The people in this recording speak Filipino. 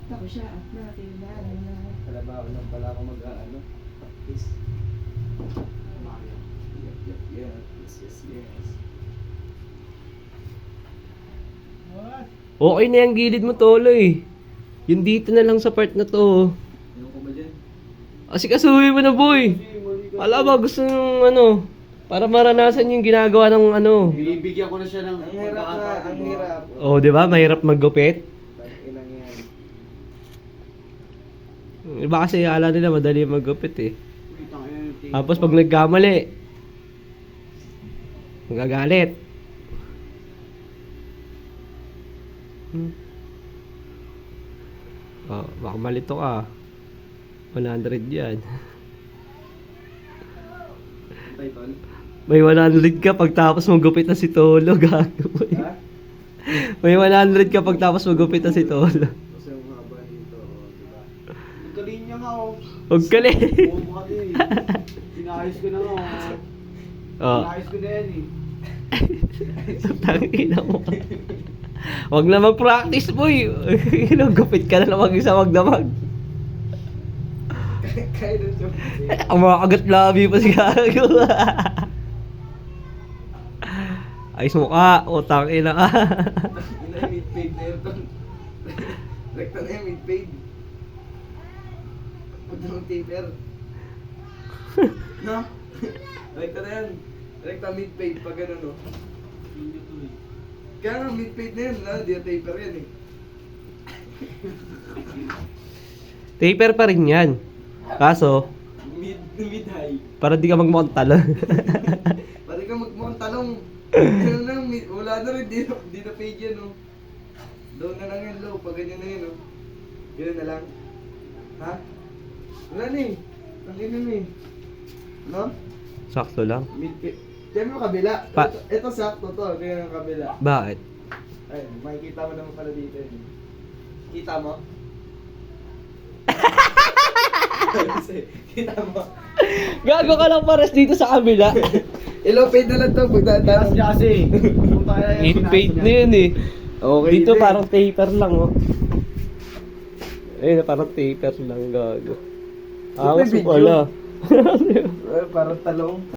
Ako siya at nakilala na. Kalabaw lang pala ako mag-ano. Practice. Mario. Yes. Okay na yung gilid mo, Tolo eh. Yung dito na lang sa part na to. Ano ko ba dyan? Asikasuhin mo na, boy. Ala ba, gusto nung ano, para maranasan yung ginagawa ng ano. Binibigyan ko na siya ng Ang hirap na, ang hirap. Oh, di ba? Mahirap maggupit. Ilang yan. Iba kasi ala nila madali maggupit eh. Tapos pag nagkamali, magagalit. Oh, baka malito ka. 100 yan. Title? May 100 ka pagtapos magupit na si Tolo, gago. Ha? May 100 ka pagtapos magupit na si Tolo. Kasi ang haba dito, diba? Kalinya nga oh. Huwag ka li. Oo mga din. Pinayos ko na nga Oh, Pinayos ko na yan eh. tangina mo. Huwag na mag-practice, boy. Gupit ka na lang mag-isa, wag na mag. Kaya na siya. Ang mga kagat labi pa si gago. Ayos mo ka, utang ina ka. Ina yung mid-fade na yun. Rekta na yung mid-fade. Huwag naman taper. No? Rekta na yan. Rekta mid-fade pag gano'n no. Kaya nga mid-fade na yan. Di na taper yan eh. Taper pa rin yan. Kaso, Mid-high. para di ka magmukhang talo. Pati ka magmukhang talong. Ano lang, wala na rin. Di na fade yan no. Down na lang yan low. Pag ganyan na yun no. Ganyan na lang. Ha? Wala na eh. Ang ganyan eh. No? Sakto lang. Mid-fade. Diyan mo kabila. Ito sakto to. Ganyan ang kabila. Bakit? Ay, makikita mo naman pala dito yun. Kita mo? Kita mo? Gago ka lang pares dito sa kabila. Hello, fade na lang to. Pagdadaan. kasi. In-fade na yun eh. Okay. Dito parang taper lang oh. Ayun, parang taper lang, gago. Awas mo video. pala. Parang talong.